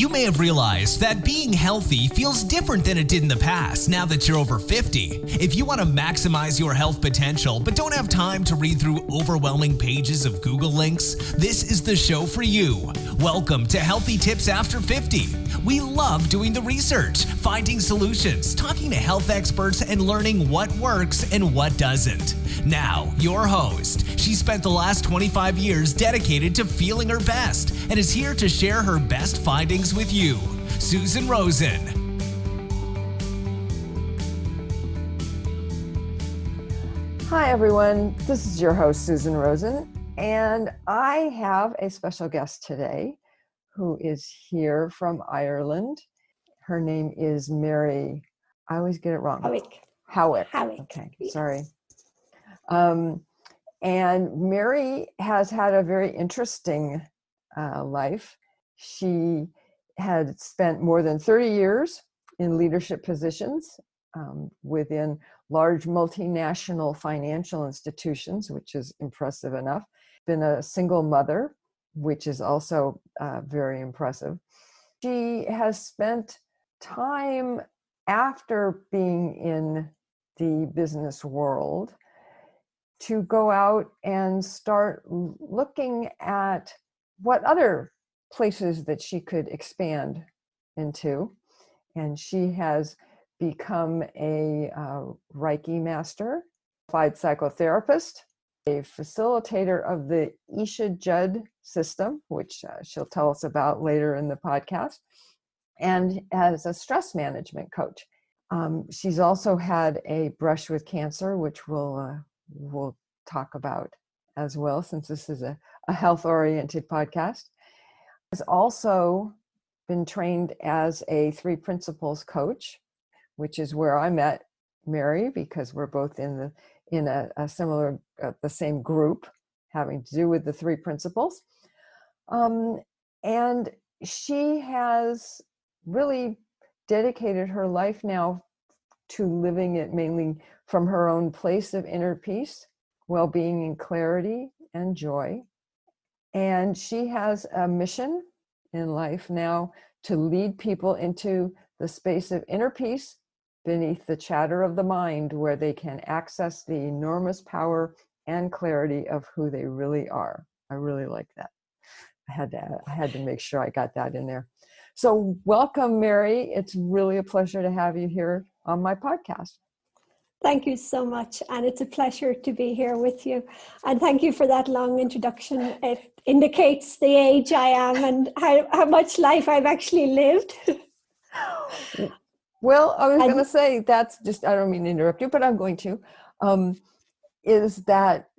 You may have realized that being healthy feels different than it did in the past now that you're over 50. If you want to maximize your health potential but don't have time to read through overwhelming pages of Google links, this is the show for you. Welcome to Healthy Tips After 50. We love doing the research, finding solutions, talking to health experts, and learning what works and what doesn't. Now, your host. She spent the last 25 years dedicated to feeling her best and is here to share her best findings with you, Susan Rosen. Hi, everyone. This is your host, Susan Rosen, and I have a special guest today who is here from Ireland. Her name is Mary. I always get it wrong. Howick. Okay, yes. Sorry. And Mary has had a very interesting life. She had spent more than 30 years in leadership positions within large multinational financial institutions, which is impressive enough. Been a single mother, which is also very impressive. She has spent time after being in the business world to go out and start looking at what other places that she could expand into. And she has become a Reiki master, qualified psychotherapist, a facilitator of the Isha Judd system, which she'll tell us about later in the podcast, and as a stress management coach. She's also had a brush with cancer, which we'll talk about as well, since this is a health-oriented podcast. Has also been trained as a 3 principles coach, which is where I met Mary, because we're both in a similar, the same group having to do with the 3 principles. And she has really dedicated her life now to living it mainly from her own place of inner peace, well-being, and clarity and joy. And she has a mission in life now to lead people into the space of inner peace beneath the chatter of the mind, where they can access the enormous power and clarity of who they really are. I really like that. I had to make sure I got that in there. So welcome, Mary. It's really a pleasure to have you here on my podcast. Thank you so much. And it's a pleasure to be here with you. And thank you for that long introduction. It indicates the age I am and how much life I've actually lived. Well, I was going to say, that's just, I don't mean to interrupt you, but I'm going to, is that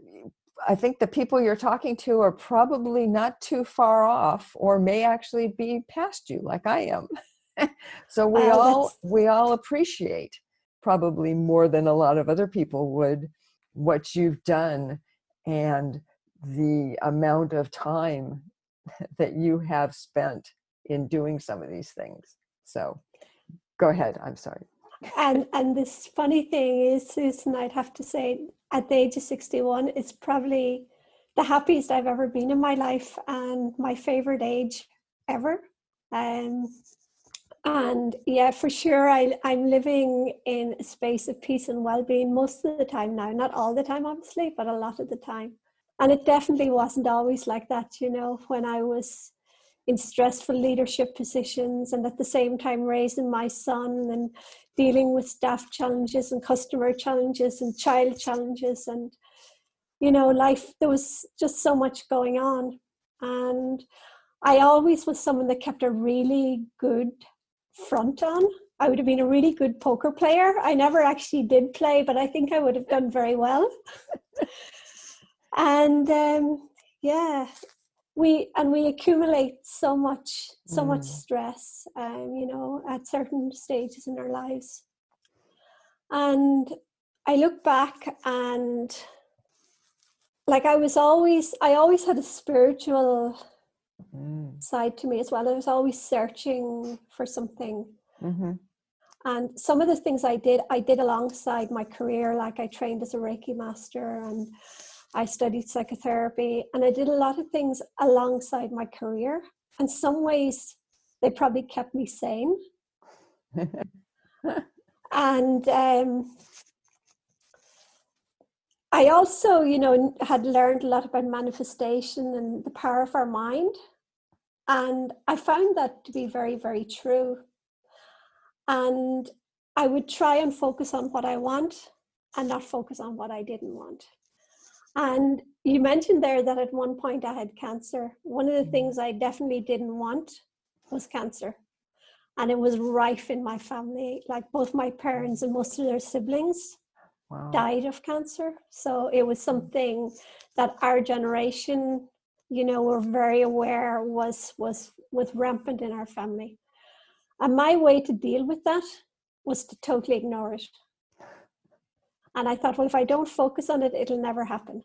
I think the people you're talking to are probably not too far off, or may actually be past you like I am. So we all appreciate, probably more than a lot of other people would, what you've done and the amount of time that you have spent in doing some of these things. So go ahead. I'm sorry. And this funny thing is, Susan, I'd have to say, at the age of 61, it's probably the happiest I've ever been in my life, and my favorite age ever. And yeah, for sure, I'm living in a space of peace and well-being most of the time now. Not all the time, obviously, but a lot of the time. And it definitely wasn't always like that, when I was in stressful leadership positions and at the same time raising my son and dealing with staff challenges and customer challenges and child challenges. And, life, there was just so much going on. And I always was someone that kept a really good front on. I would have been a really good poker player. I never actually did play, but I think I would have done very well. And we accumulate so much stress, at certain stages in our lives. And I look back and I always had a spiritual side to me as well. I was always searching for something. Mm-hmm. And some of the things I did alongside my career. Like I trained as a Reiki master and I studied psychotherapy, and I did a lot of things alongside my career. In some ways, they probably kept me sane. And I also, had learned a lot about manifestation and the power of our mind. And I found that to be very, very true. And I would try and focus on what I want and not focus on what I didn't want. And you mentioned there that at one point I had cancer. One of the things I definitely didn't want was cancer. And it was rife in my family. Like both my parents and most of their siblings died of cancer. So it was something that our generation, were very aware was rampant in our family. And my way to deal with that was to totally ignore it. And I thought, well, if I don't focus on it, it'll never happen.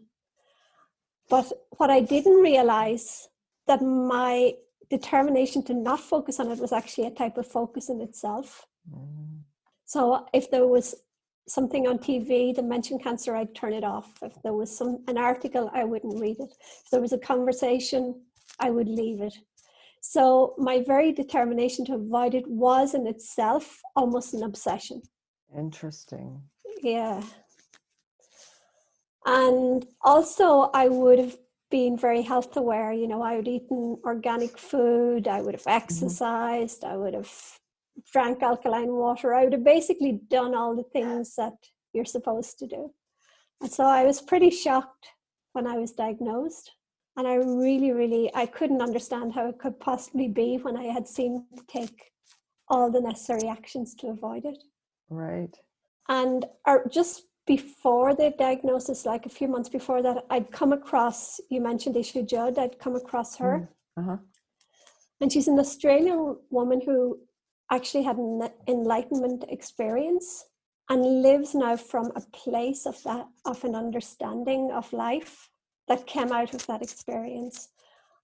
But what I didn't realize, that my determination to not focus on it was actually a type of focus in itself. So if there was something on TV that mentioned cancer, I'd turn it off. If there was an article, I wouldn't read it. If there was a conversation, I would leave it. So my very determination to avoid it was in itself almost an obsession. Interesting. Yeah. And also I would have been very health aware. I would eaten organic food, I would have exercised, I would have drank alkaline water. I would have basically done all the things that you're supposed to do. And so I was pretty shocked when I was diagnosed. And I really, I couldn't understand how it could possibly be when I had seemed to take all the necessary actions to avoid it. Right. And just before the diagnosis, like a few months before that, I'd come across, you mentioned Isha Judd, I'd come across her. And she's an Australian woman who actually had an enlightenment experience and lives now from a place of an understanding of life that came out of that experience.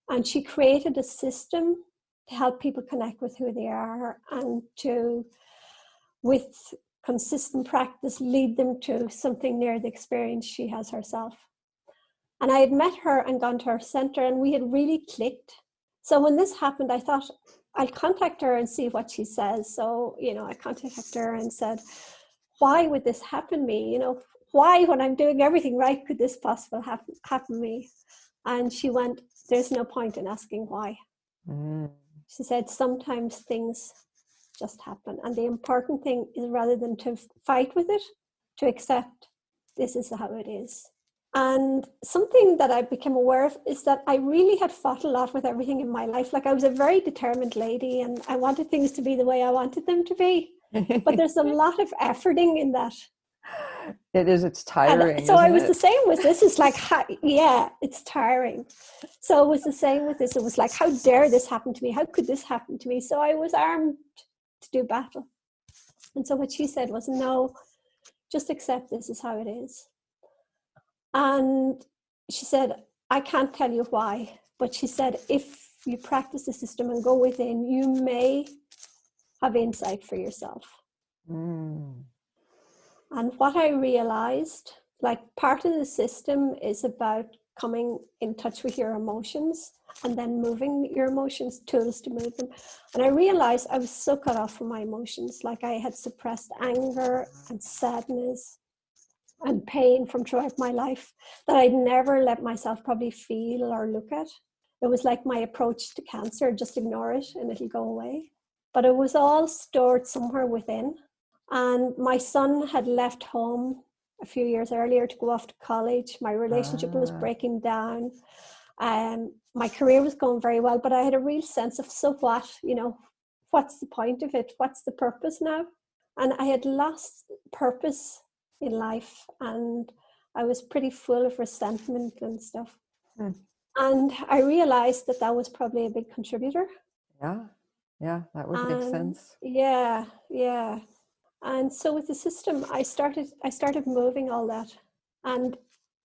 And she created a system to help people connect with who they are and to, with consistent practice, lead them to something near the experience she has herself. And I had met her and gone to her center, and we had really clicked. So when this happened, I thought, I'll contact her and see what she says. So, I contacted her and said, why would this happen to me? Why, when I'm doing everything right, could this possibly happen to me? And she went, there's no point in asking why. She said, sometimes things just happen. And the important thing is, rather than to fight with it, to accept this is how it is. And something that I became aware of is that I really had fought a lot with everything in my life. Like I was a very determined lady and I wanted things to be the way I wanted them to be. But there's a lot of efforting in that. It is, it's tiring. And so I was the same with this. It's like, it's tiring. So it was the same with this. It was like, how dare this happen to me? How could this happen to me? So I was armed to do battle. And so what she said was, no, just accept this is how it is. And she said, I can't tell you why, but she said, if you practice the system and go within, you may have insight for yourself. And what I realized, like part of the system is about coming in touch with your emotions and then moving your emotions, tools to move them. And I realized I was so cut off from my emotions. Like I had suppressed anger and sadness and pain from throughout my life that I'd never let myself probably feel or look at. It was like my approach to cancer, just ignore it and it'll go away. But it was all stored somewhere within. And my son had left home a few years earlier to go off to college. My relationship was breaking down. My career was going very well, but I had a real sense of, so what, what's the point of it? What's the purpose now? And I had lost purpose in life and I was pretty full of resentment and stuff. And I realized that was probably a big contributor. Yeah, that would make sense. Yeah. And so with the system, I started moving all that. And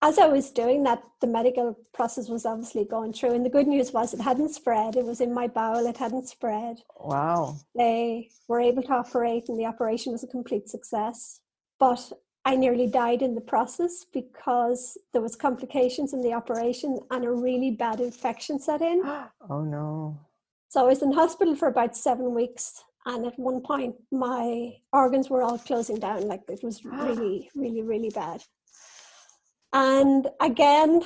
as I was doing that, the medical process was obviously going through. And the good news was it hadn't spread. It was in my bowel. It hadn't spread. Wow. They were able to operate and the operation was a complete success. But I nearly died in the process because there was complications in the operation and a really bad infection set in. Oh no. So I was in hospital for about 7 weeks. And at one point, my organs were all closing down. Like it was really, really, really bad. And again,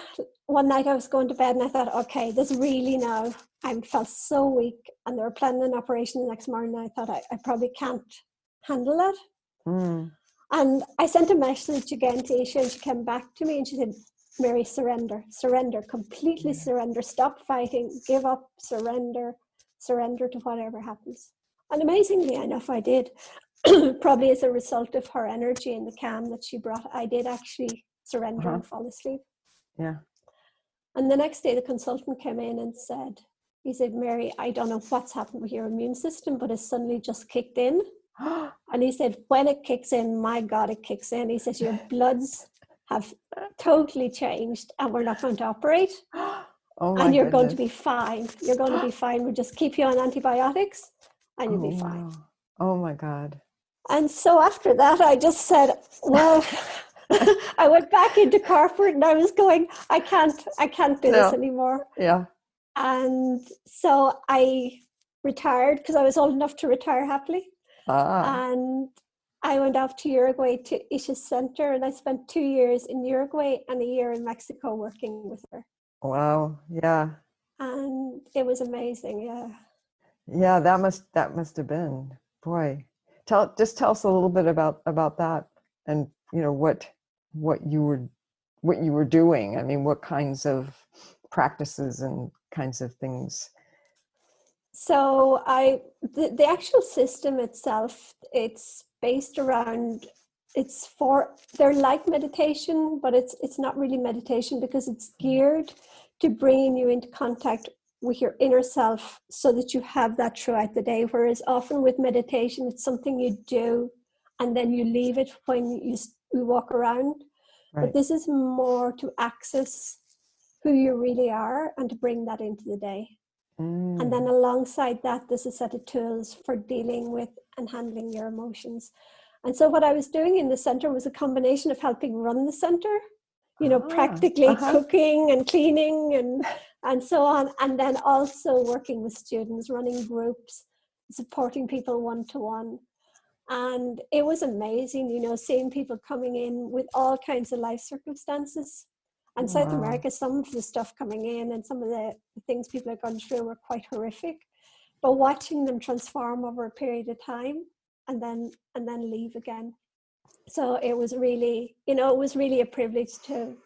one night I was going to bed and I thought, okay, this really now, I felt so weak. And they were planning an operation the next morning. And I thought, I probably can't handle it. And I sent a message again to Isha, and she came back to me and she said, Mary, surrender, completely surrender, stop fighting, give up, surrender to whatever happens. And amazingly enough, I did. Probably as a result of her energy and the calm that she brought, I did actually surrender and fall asleep. Yeah. And the next day, the consultant came in and he said, Mary, I don't know what's happened with your immune system, but it suddenly just kicked in. And he said, when it kicks in, my God, it kicks in. He says, your bloods have totally changed and we're not going to operate. And you're going to be fine. You're going to be fine. We'll just keep you on antibiotics and you'll be fine. Wow. Oh my God. And so after that, I just said, well, I went back into corporate and I was going, I can't do this anymore. Yeah. And so I retired because I was old enough to retire happily. And I went off to Uruguay to Isha's center, and I spent 2 years in Uruguay and a year in Mexico working with her. Wow. Yeah. And it was amazing. Yeah. Yeah. That must have been, boy. Tell us a little bit about that, and what you were doing. I mean, what kinds of practices and kinds of things. So the actual system itself, it's based around, they're like meditation, but it's not really meditation because it's geared to bringing you into contact with your inner self so that you have that throughout the day. Whereas often with meditation, it's something you do and then you leave it when you walk around. Right. But this is more to access who you really are and to bring that into the day. And then alongside that, there's a set of tools for dealing with and handling your emotions. And so what I was doing in the center was a combination of helping run the center, practically cooking and cleaning and so on. And then also working with students, running groups, supporting people one-to-one. And it was amazing, seeing people coming in with all kinds of life circumstances. And South America, some of the stuff coming in and some of the things people have gone through were quite horrific. But watching them transform over a period of time and then leave again. So it was really, a privilege to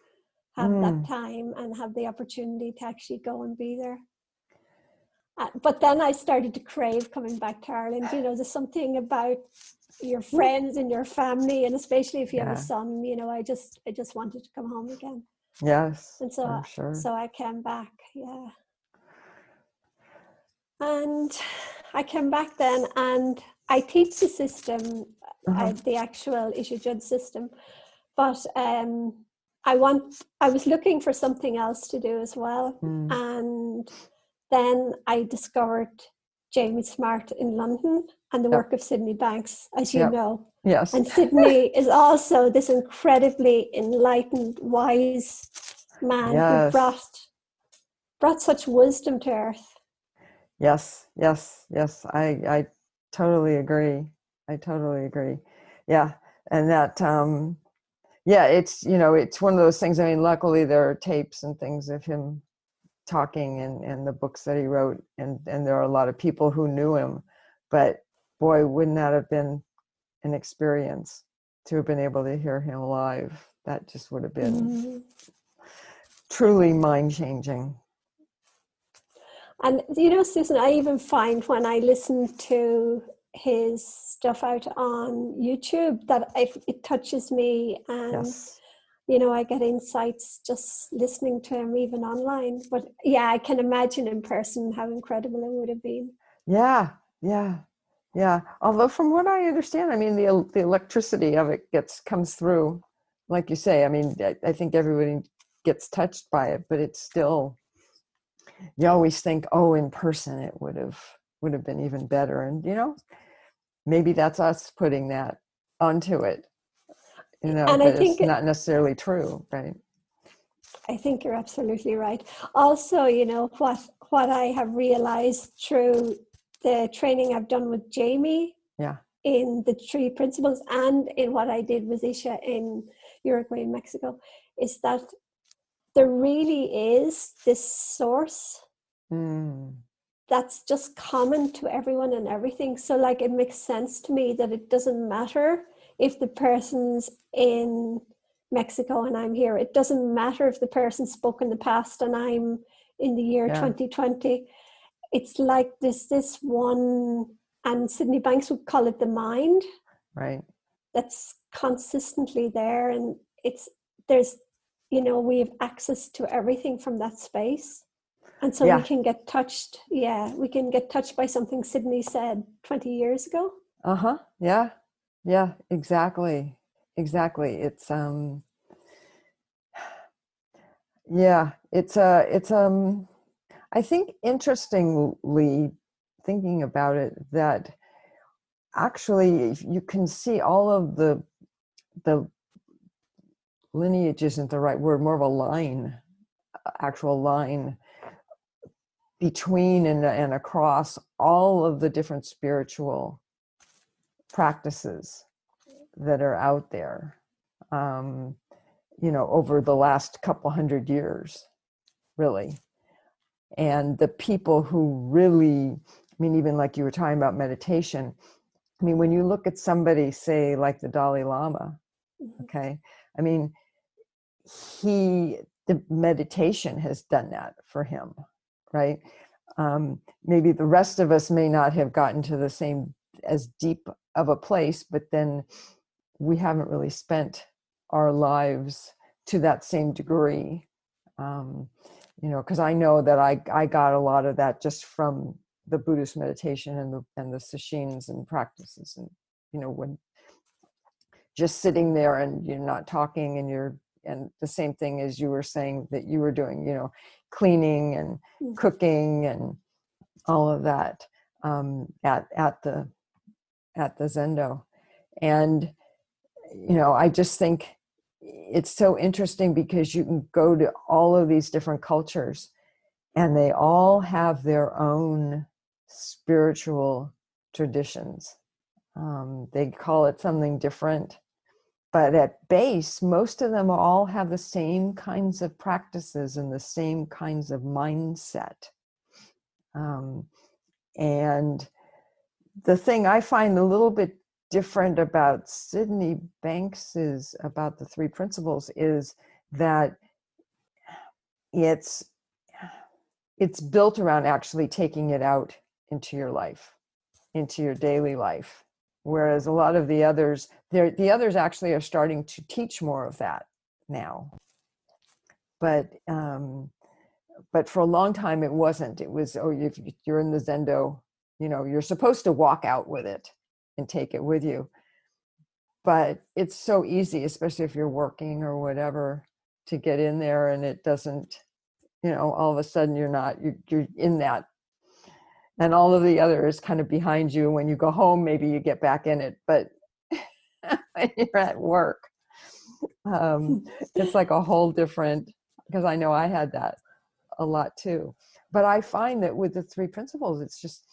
have that time and have the opportunity to actually go and be there. But then I started to crave coming back to Ireland. There's something about your friends and your family, and especially if you have a son, I just wanted to come home again. Yes, and so I'm sure. So I came back, and I came back then, and I teach the system, the actual Isha Judd system, but I was looking for something else to do as well, and then I discovered Jamie Smart in London and the work of Sydney Banks, as you know. Yes. And Sydney is also this incredibly enlightened, wise man who brought such wisdom to earth. Yes. I totally agree. Yeah. And that, it's one of those things. I mean, luckily there are tapes and things of him talking and the books that he wrote, and there are a lot of people who knew him, but boy, wouldn't that have been an experience to have been able to hear him live. That just would have been truly mind-changing. And Susan, I even find when I listen to his stuff out on YouTube that it touches me, and I get insights just listening to him, even online. But I can imagine in person how incredible it would have been. Yeah. Although from what I understand, I mean, the electricity of it comes through, like you say. I mean, I think everybody gets touched by it, but it's still, you always think, in person it would have been even better. And, maybe that's us putting that onto it, and but I think it's not necessarily true, right? I think you're absolutely right. Also, what I have realized through the training I've done with Jamie Yeah. in the 3 principles and in what I did with Isha in Uruguay and Mexico is that there really is this source that's just common to everyone and everything. So like it makes sense to me that it doesn't matter if the person's in Mexico and I'm here. It doesn't matter if the person spoke in the past and I'm in the year 2020. It's like this one, and Sydney Banks would call it the mind. Right. That's consistently there, and there's we have access to everything from that space, and so we can get touched. We can get touched by something Sydney said 20 years ago. Yeah, exactly. It's it's I think, interestingly, thinking about it, that actually you can see all of the lineage isn't the right word, more of a line, actual line between and across all of the different spiritual practices that are out there, over the last couple hundred years, really. And the people who really, even like you were talking about meditation, when you look at somebody, say, like the Dalai Lama, okay, the meditation has done that for him, right? Maybe the rest of us may not have gotten to the same, as deep of a place, but then we haven't really spent our lives to that same degree. Because I know that I got a lot of that just from the Buddhist meditation and the sesshin and practices, and when just sitting there and you're not talking and the same thing as you were saying that you were doing, cleaning and cooking and all of that at the Zendo. And I just think it's so interesting because you can go to all of these different cultures and they all have their own spiritual traditions. They call it something different, but at base, most of them all have the same kinds of practices and the same kinds of mindset. And the thing I find a little bit different about Sydney Banks's, about the 3 principles, is that it's built around actually taking it out into your life, into your daily life. Whereas a lot of the others actually are starting to teach more of that now. But for a long time it wasn't. It was, if you're in the Zendo, you're supposed to walk out with it and take it with you. But it's so easy, especially if you're working or whatever, to get in there and it doesn't, all of a sudden you're in that. And all of the other is kind of behind you. When you go home, maybe you get back in it, but when you're at work, it's like a whole different, because I know I had that a lot too. But I find that with the 3 principles, it's just,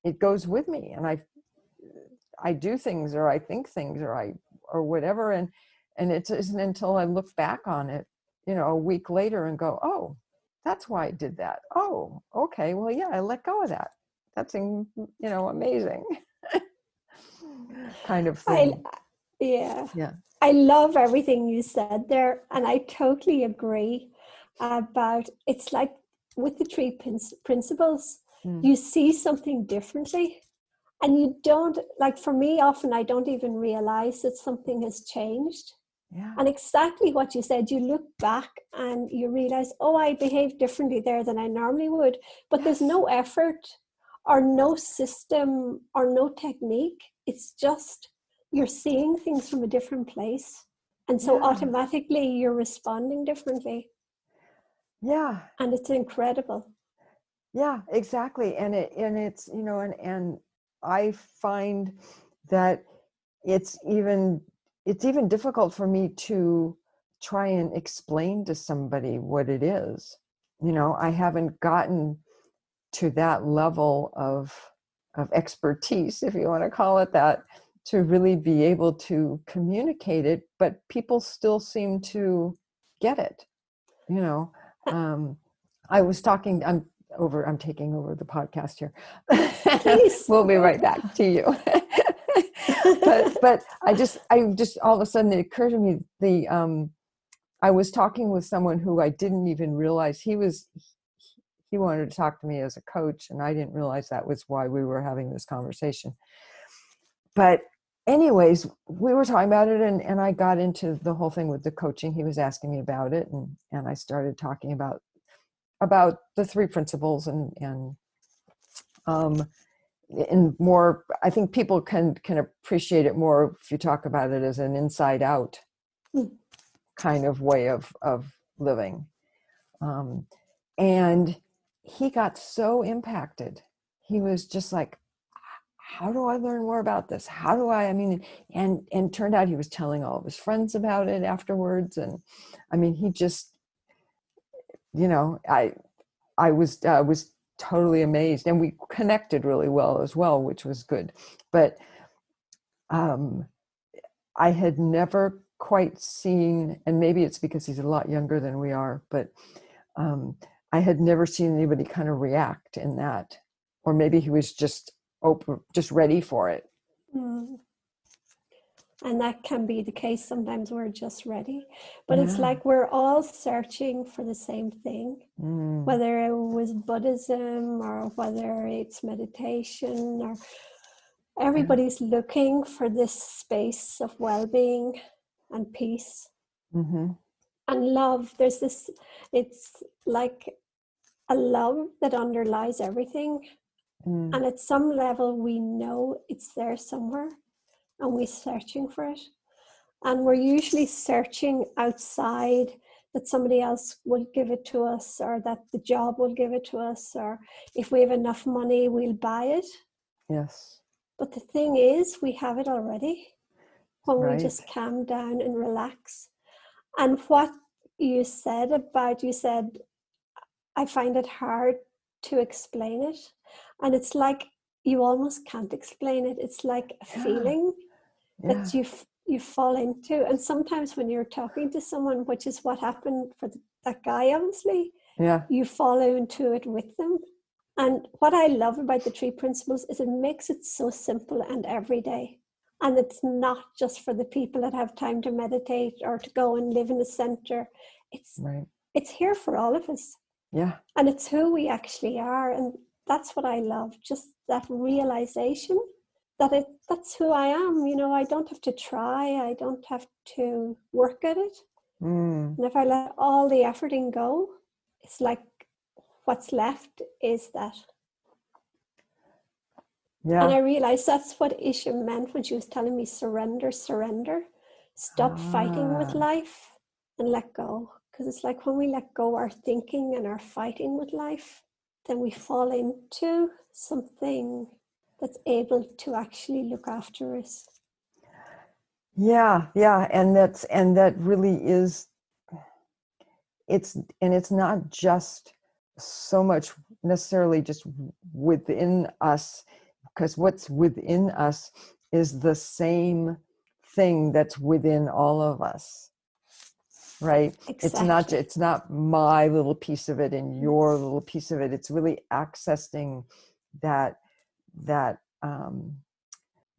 it goes with me, and I do things, or I think things, or whatever, and it isn't until I look back on it, a week later and go, oh, that's why I did that. Oh, okay, well, yeah, I let go of that. That's amazing. kind of thing. I love everything you said there, and I totally agree about, it's like with the 3 principles, you see something differently, and you don't, like, for me, often I don't even realize that something has changed. And exactly what you said, you look back and you realize, oh, I behaved differently there than I normally would, but there's no effort or no system or no technique. It's just you're seeing things from a different place, and so automatically you're responding differently. And it's incredible. Yeah, exactly. And it's and I find that it's even difficult for me to try and explain to somebody what it is. I haven't gotten to that level of expertise, if you want to call it that, to really be able to communicate it, but people still seem to get it. You know, I was talking, I'm taking over the podcast here. Please. We'll be right back to you. but I just all of a sudden it occurred to me, I was talking with someone who I didn't even realize he wanted to talk to me as a coach, and I didn't realize that was why we were having this conversation. But anyways, we were talking about it, and I got into the whole thing with the coaching. He was asking me about it, and I started talking about the three principles, and more, I think people can appreciate it more if you talk about it as an inside out kind of way of living. And he got so impacted. He was just like, how do I learn more about this? How do I mean, and turned out he was telling all of his friends about it afterwards. And I mean, he just, you know, I was totally amazed, and we connected really well as well, which was good. But I had never quite seen, and maybe it's because he's a lot younger than we are, but I had never seen anybody kind of react in that, or maybe he was just open, just ready for it. Mm. And that can be the case. Sometimes we're just ready, but it's like we're all searching for the same thing, whether it was Buddhism or whether it's meditation, or everybody's looking for this space of well-being and peace and love. There's this, it's like a love that underlies everything. And at some level, we know it's there somewhere, and we're searching for it. And we're usually searching outside, that somebody else will give it to us, or that the job will give it to us, or if we have enough money, we'll buy it. Yes. But the thing is, we have it already when Right. we just calm down and relax. And what you said, I find it hard to explain it. And it's like you almost can't explain it. It's like a feeling that you fall into. And sometimes when you're talking to someone, which is what happened for that guy, obviously, you fall into it with them. And what I love about the three principles is it makes it so simple and everyday. And it's not just for the people that have time to meditate or to go and live in a center. It's here for all of us. Yeah. And it's who we actually are. And that's what I love, just that realization that that's who I am. You know, I don't have to try. I don't have to work at it. And if I let all the efforting go, it's like what's left is that. Yeah. And I realized that's what Isha meant when she was telling me surrender. Stop fighting with life and let go. Because it's like when we let go our thinking and our fighting with life, then we fall into something that's able to actually look after us. Yeah. And that really is, it's not just so much necessarily just within us, because what's within us is the same thing that's within all of us. Right? Exactly. It's not my little piece of it and your little piece of it. It's really accessing that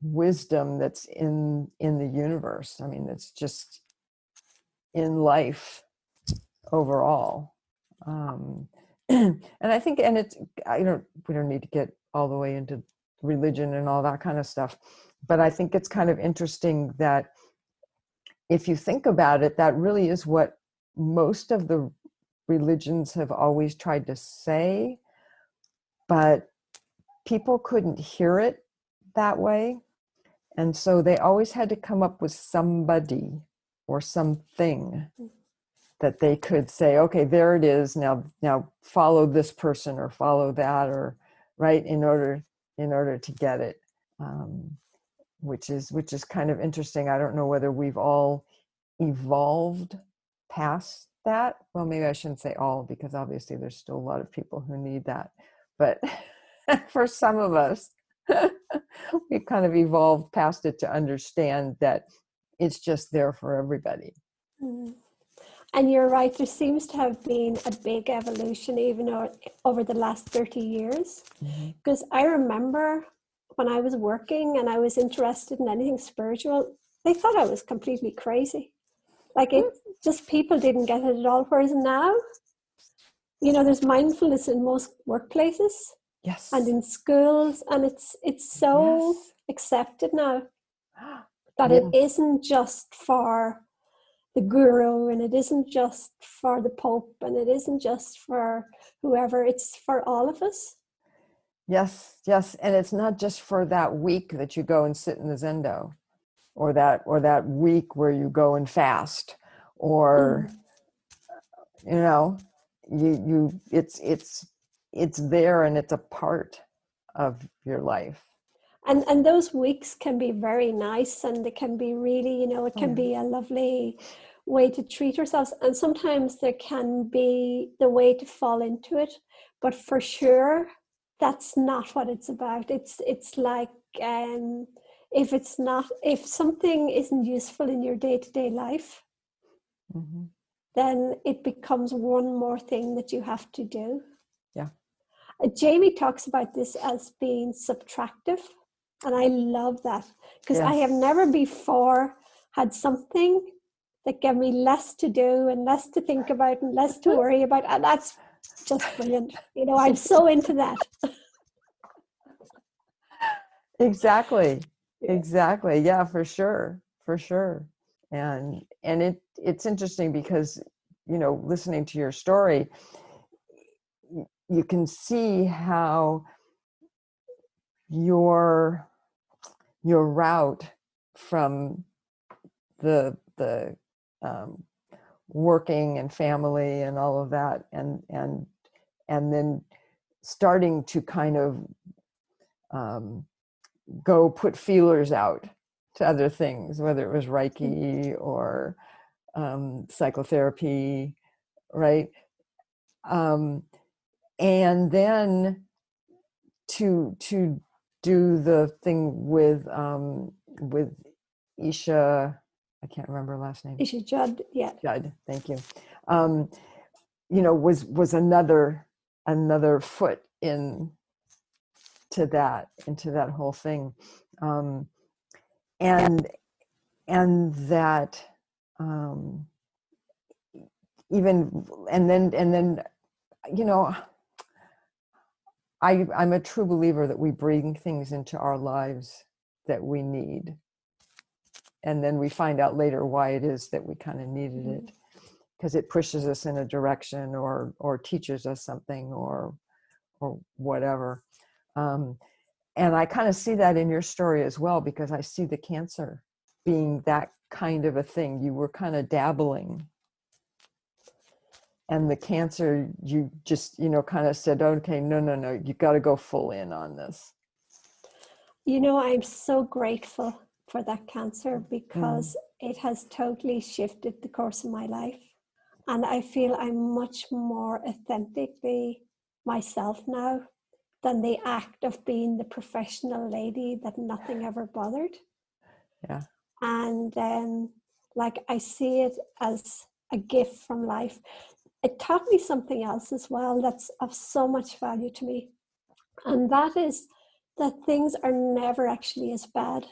wisdom that's in the universe. I mean, it's just in life overall. And I think, and it's, we don't need to get all the way into religion and all that kind of stuff, but I think it's kind of interesting that if you think about it, that really is what most of the religions have always tried to say, but people couldn't hear it that way. And so they always had to come up with somebody or something that they could say, okay, there it is. Now follow this person or follow that, or right, in order to get it. Which is kind of interesting. I don't know whether we've all evolved past that. Well, maybe I shouldn't say all, because obviously there's still a lot of people who need that. But for some of us, we kind of evolved past it to understand that it's just there for everybody. Mm. And you're right, there seems to have been a big evolution even over the last 30 years. Because I remember when I was working and I was interested in anything spiritual, they thought I was completely crazy. Like, it just, people didn't get it at all. Whereas now, you know, there's mindfulness in most workplaces. Yes. And in schools, and it's so Yes. accepted now that Yeah. it isn't just for the guru, and it isn't just for the Pope, and it isn't just for whoever, it's for all of us. Yes, yes. And it's not just for that week that you go and sit in the Zendo, or that week where you go and fast, or you know, it's there, and it's a part of your life. And those weeks can be very nice, and they can be really, you know, it can be a lovely way to treat ourselves. And sometimes there can be the way to fall into it, but for sure, that's not what it's about. It's like, if something isn't useful in your day-to-day life, then it becomes one more thing that you have to do. Yeah. Jamie talks about this as being subtractive. And I love that, because I have never before had something that gave me less to do and less to think about and less to worry about. And that's just brilliant. You know, I'm so into that. Exactly. Exactly. Yeah, for sure. For sure. And it's interesting because, you know, listening to your story, you can see how your route from the working and family and all of that, and then starting to kind of go put feelers out to other things, whether it was Reiki or psychotherapy, right? And then to do the thing with Isha, I can't remember her last name. Isha Judd, yeah. Judd, thank you. You know, was another foot into that whole thing, and that even and then you know, I'm a true believer that we bring things into our lives that we need, and then we find out later why it is that we kind of needed it, because it pushes us in a direction or teaches us something or whatever. And I kind of see that in your story as well, because I see the cancer being that kind of a thing. You were kind of dabbling, and the cancer, you just, you know, kind of said, okay, no, you got to go full in on this. You know, I'm so grateful for that cancer, because it has totally shifted the course of my life. And I feel I'm much more authentically myself now than the act of being the professional lady that nothing ever bothered. Yeah. And like, I see it as a gift from life. It taught me something else as well that's of so much value to me. And that is that things are never actually as bad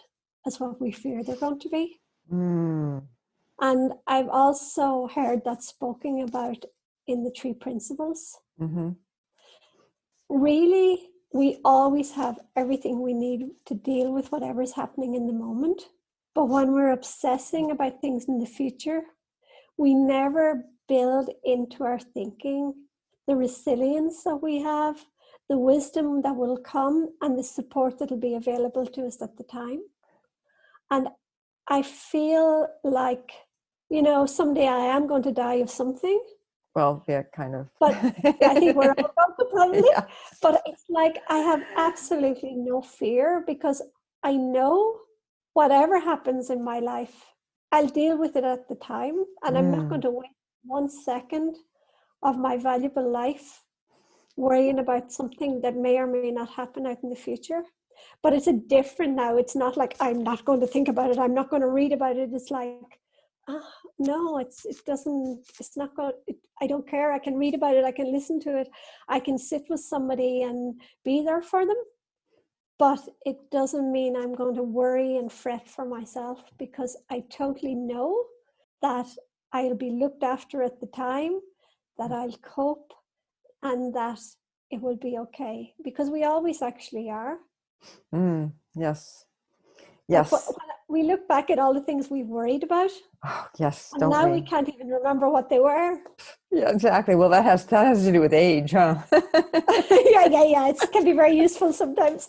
as what we fear they're going to be. And I've also heard that spoken about in the 3 principles. Really, we always have everything we need to deal with whatever's happening in the moment. But when we're obsessing about things in the future, we never build into our thinking the resilience that we have, the wisdom that will come, and the support that will be available to us at the time. And I feel like, you know, someday I am going to die of something. Well, yeah, kind of. But I think we're all going to probably. Yeah. But it's like I have absolutely no fear, because I know whatever happens in my life, I'll deal with it at the time. And I'm not going to waste 1 second of my valuable life worrying about something that may or may not happen out in the future. But it's a different now. It's not like I'm not going to think about it. I'm not going to read about it. It's like, no, it doesn't, it's not going, I don't care. I can read about it. I can listen to it. I can sit with somebody and be there for them. But it doesn't mean I'm going to worry and fret for myself, because I totally know that I'll be looked after at the time, that I'll cope, and that it will be okay, because we always actually are. Yes. Yes. Like when we look back at all the things we've worried about. Oh, yes. And now we can't even remember what they were. Yeah, exactly. Well, that has to do with age, huh? Yeah. It can be very useful sometimes.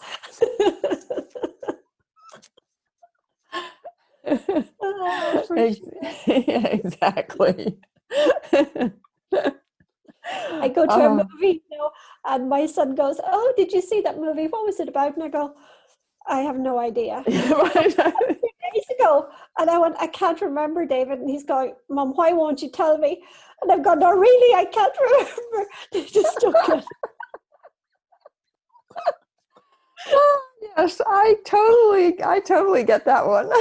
Yeah, exactly. I go to a movie, and my son goes, "Oh, did you see that movie? What was it about?" And I go, "I have no idea." 2 days ago, and I went, "I can't remember, David." And he's going, "Mom, why won't you tell me?" And I've gone, "No, really, I can't remember." They just don't get it. Yes, I totally get that one.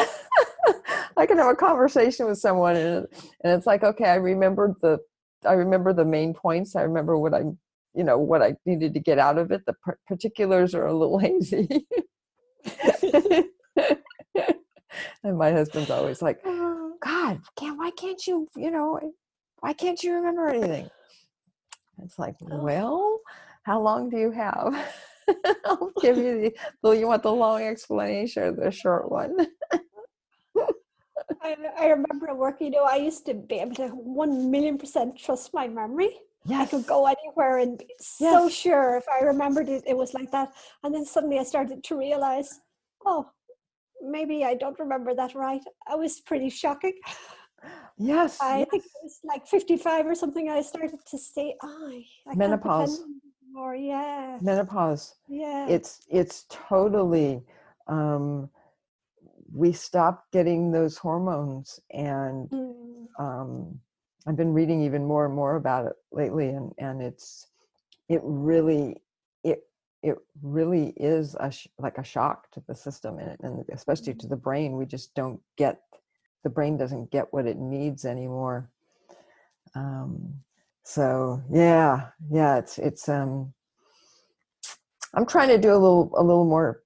I can have a conversation with someone, and it's like, okay, I remember the main points. I remember what I needed to get out of it. The particulars are a little hazy. And my husband's always like, God, why can't you remember anything? It's like, well, how long do you have? I'll give you you want the long explanation or the short one? I remember at work, I used to be able to 1,000,000% trust my memory. Yes. I could go anywhere and be so sure if I remembered it, it was like that. And then suddenly I started to realize, oh, maybe I don't remember that right. It was pretty shocking. Yes. I think it was like 55 or something. I started to say, I menopause. Can't anymore. Yeah. Menopause. Yeah. It's totally, we stopped getting those hormones, and I've been reading even more and more about it lately, and it really is like a shock to the system, and especially to the brain. We just don't get, the brain doesn't get what it needs anymore. So yeah, it's I'm trying to do a little more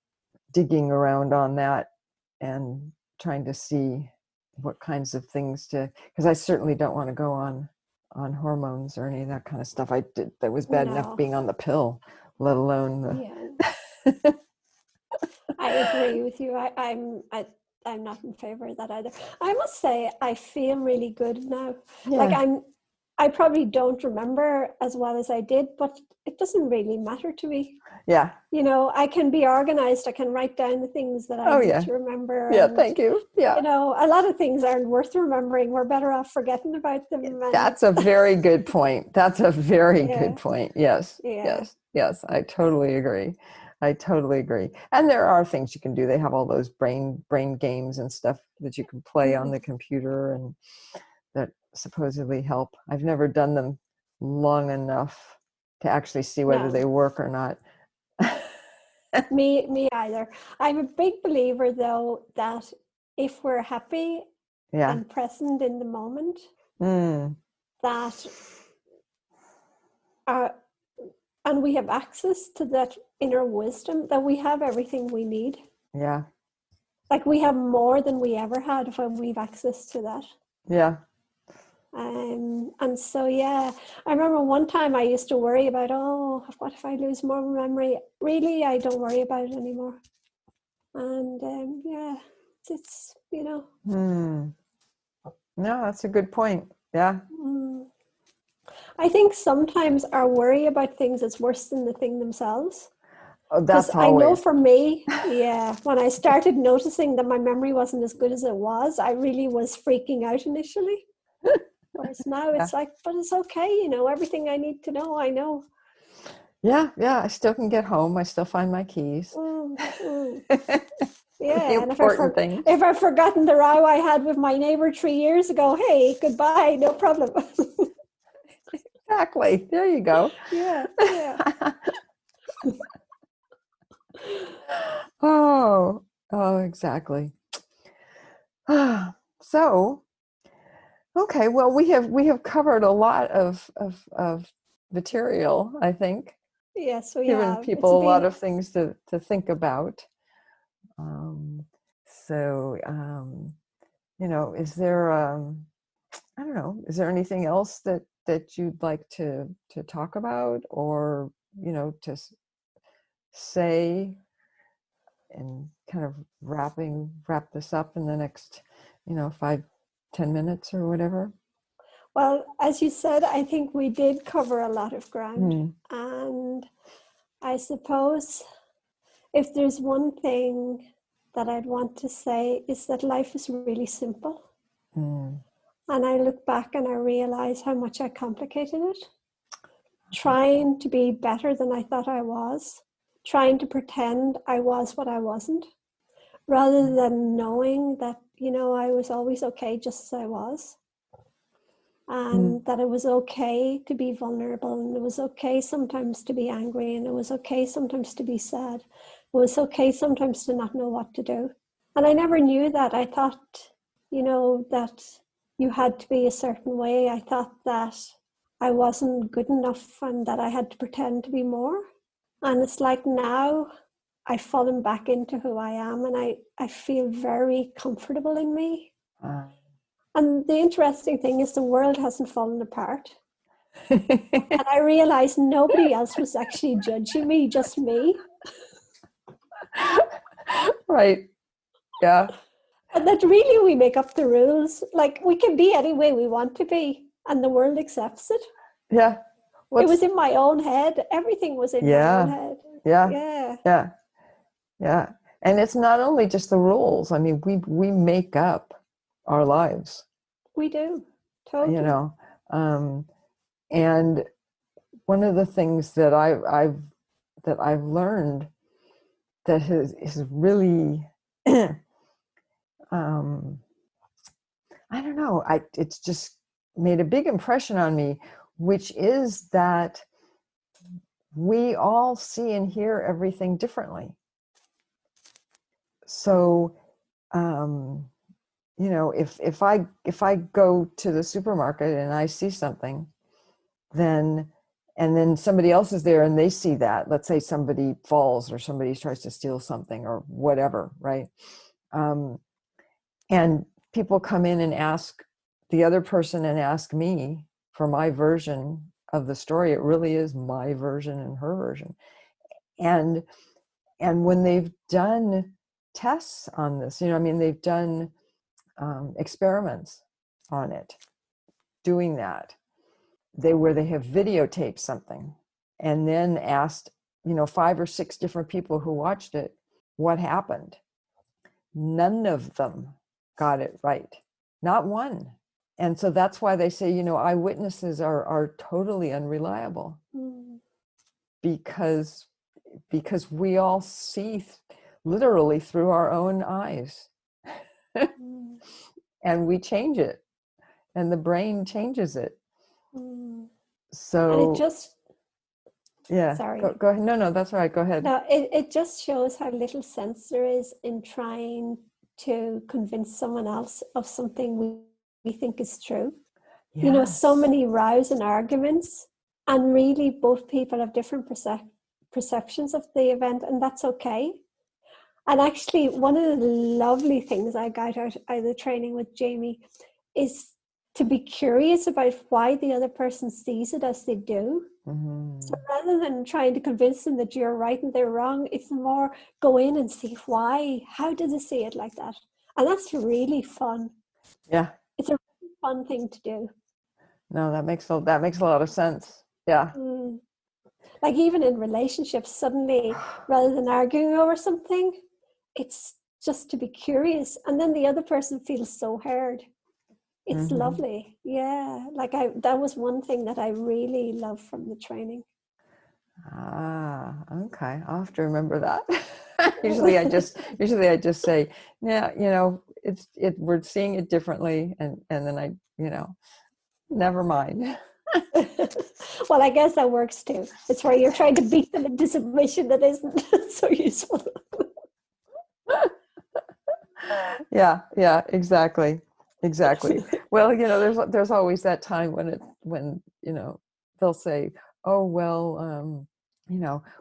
digging around on that, and trying to see what kinds of things because I certainly don't want to go on hormones or any of that kind of stuff. That was bad enough being on the pill, let alone I agree with you. I'm not in favor of that either. I must say, I feel really good now. Yeah. Like I probably don't remember as well as I did, but it doesn't really matter to me. Yeah. I can be organized. I can write down the things that I need to remember. Yeah, thank you. Yeah. A lot of things aren't worth remembering. We're better off forgetting about them. That's a very good point. That's a very good point. Yes. Yeah. Yes. I totally agree. And there are things you can do. They have all those brain games and stuff that you can play on the computer, and that supposedly help. I've never done them long enough to actually see whether they work or not. Me either. I'm a big believer, though, that if we're happy and present in the moment, that and we have access to that inner wisdom, that we have everything we need. Yeah. Like we have more than we ever had when we've access to that. Yeah. And so, I remember one time I used to worry about, what if I lose more memory? Really, I don't worry about it anymore. And it's, No, that's a good point. Yeah. I think sometimes our worry about things is worse than the thing themselves. Oh, that's always. I know for me, when I started noticing that my memory wasn't as good as it was, I really was freaking out initially. Whereas now it's like, but it's okay, everything I need to know, I know. Yeah, I still can get home. I still find my keys. Yeah, and if I've forgotten the row I had with my neighbor 3 years ago, hey, goodbye, no problem. Exactly. There you go. Yeah, yeah. Oh, exactly. So, okay, well, we have covered a lot of material, I think, Yes, we given have. It's people a lot been, of things to think about. Um, so, is there, I don't know, is there anything else that you'd like to talk about, or, to say, and kind of wrap this up in the next, 5-10 minutes or whatever? well, as you said, I think we did cover a lot of ground. Mm. And I suppose if there's one thing that I'd want to say is that life is really simple. Mm. And I look back and I realize how much I complicated it, trying to be better than I thought I was, trying to pretend I was what I wasn't, rather than knowing that, I was always okay just as I was. And that it was okay to be vulnerable, and it was okay sometimes to be angry, and it was okay sometimes to be sad. It was okay sometimes to not know what to do. And I never knew that. I thought, that you had to be a certain way. I thought that I wasn't good enough and that I had to pretend to be more. And it's like now I've fallen back into who I am, and I feel very comfortable in me. Uh, And the interesting thing is the world hasn't fallen apart. And I realized nobody else was actually judging me, just me. Right. Yeah. And that really we make up the rules. Like we can be any way we want to be, and the world accepts it. Yeah. It was in my own head. Everything was in my own head. Yeah. Yeah. Yeah. Yeah. And it's not only just the rules. I mean, we make up our lives, We do. Totally. And one of the things that I've learned that is really, I don't know, it's just made a big impression on me, which is that we all see and hear everything differently. So, if I go to the supermarket and I see something, then somebody else is there and they see that. Let's say somebody falls or somebody tries to steal something or whatever, right? And people come in and ask the other person and ask me for my version of the story. It really is my version and her version. And when they've done tests on this, they've done experiments on it, doing that, where they have videotaped something and then asked, 5 or 6 different people who watched it, what happened. None of them got it right. Not one. And so that's why they say, eyewitnesses are totally unreliable. Because we all see literally through our own eyes. And we change it. And the brain changes it. So, and it just, yeah, sorry. Go ahead. No, that's all right. Go ahead. No, it just shows how little sense there is in trying to convince someone else of something we think is true. Yes. So many rows and arguments, and really both people have different perceptions of the event, and that's okay. And actually, one of the lovely things I got out of the training with Jamie is to be curious about why the other person sees it as they do. So rather than trying to convince them that you're right and they're wrong, it's more go in and see why. How do they see it like that? And that's really fun. Yeah. It's a really fun thing to do. No, that makes a lot of sense. Yeah. Like even in relationships, suddenly, rather than arguing over something, it's just to be curious. And then the other person feels so heard. It's lovely. Yeah. Like that was one thing that I really loved from the training. Okay. I'll have to remember that. Usually I just say, yeah, we're seeing it differently. And then I, never mind. Well, I guess that works too. It's where you're trying to beat them into submission that isn't so useful. Yeah, exactly. Well, there's always that time when they'll say, oh, well,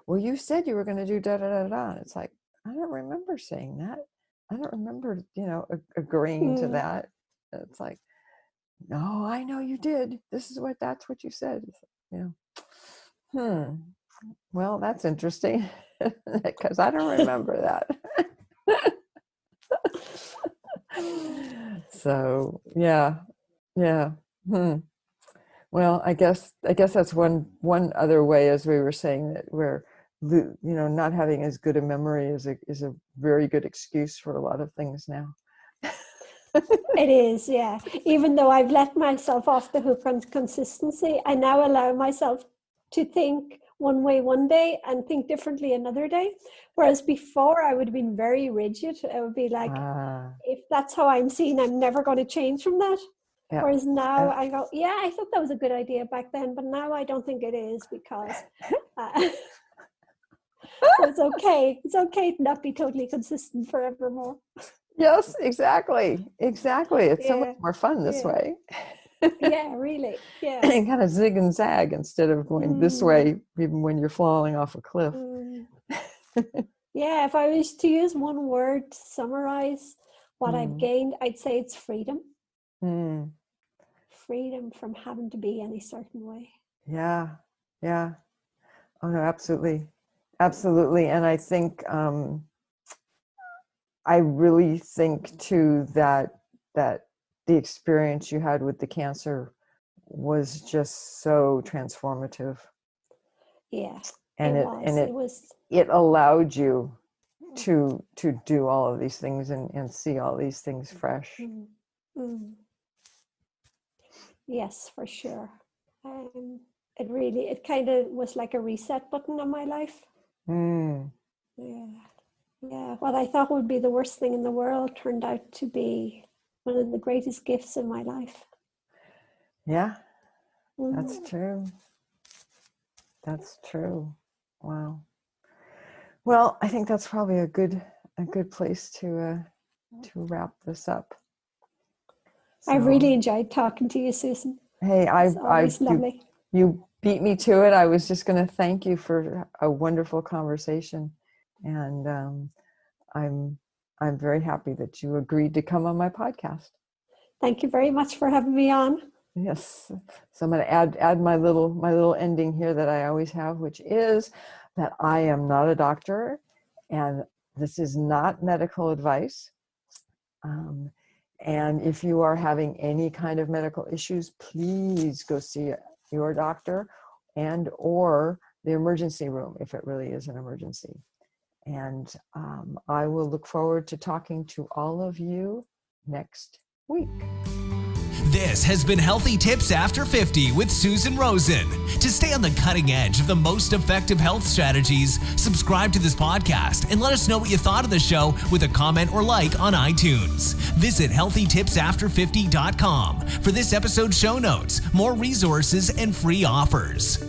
well, you said you were going to do da da da da. And it's like, I don't remember saying that. I don't remember, agreeing to that. It's like, no, I know you did. That's what you said. Well, that's interesting because I don't remember that. So, yeah. Well, I guess that's one other way, as we were saying, that where not having as good a memory is a very good excuse for a lot of things now. It is, yeah. Even though I've let myself off the hook on consistency, I now allow myself to think one way one day and think differently another day. Whereas before I would have been very rigid. I would be like, if that's how I'm seen, I'm never going to change from that. Yeah. Whereas now I go, yeah, I thought that was a good idea back then, but now I don't think it is, because so it's okay. It's okay to not be totally consistent forevermore. Yes, exactly. It's so much more fun this way. Yeah, really. Yeah. And kind of zig and zag instead of going this way, even when you're falling off a cliff. Yeah, if I was to use one word to summarize what I've gained, I'd say it's freedom. Freedom from having to be any certain way. Yeah. Oh no, absolutely. And I think I really think too that the experience you had with the cancer was just so transformative. Yeah. And it allowed you to do all of these things and see all these things fresh. Yes, for sure. It kind of was like a reset button on my life. Yeah. What I thought would be the worst thing in the world turned out to be one of the greatest gifts in my life. Yeah, that's true. Wow. Well, I think that's probably a good place to wrap this up. So, I really enjoyed talking to you, Susan. Hey, lovely. You beat me to it. I was just going to thank you for a wonderful conversation, and I'm very happy that you agreed to come on my podcast. Thank you very much for having me on. Yes. So I'm going to add my little ending here that I always have, which is that I am not a doctor, and this is not medical advice. And if you are having any kind of medical issues, please go see your doctor or the emergency room if it really is an emergency. And I will look forward to talking to all of you next week. This has been Healthy Tips After 50 with Susan Rosen. To stay on the cutting edge of the most effective health strategies, subscribe to this podcast and let us know what you thought of the show with a comment or like on iTunes. Visit healthytipsafter50.com for this episode's show notes, more resources, and free offers.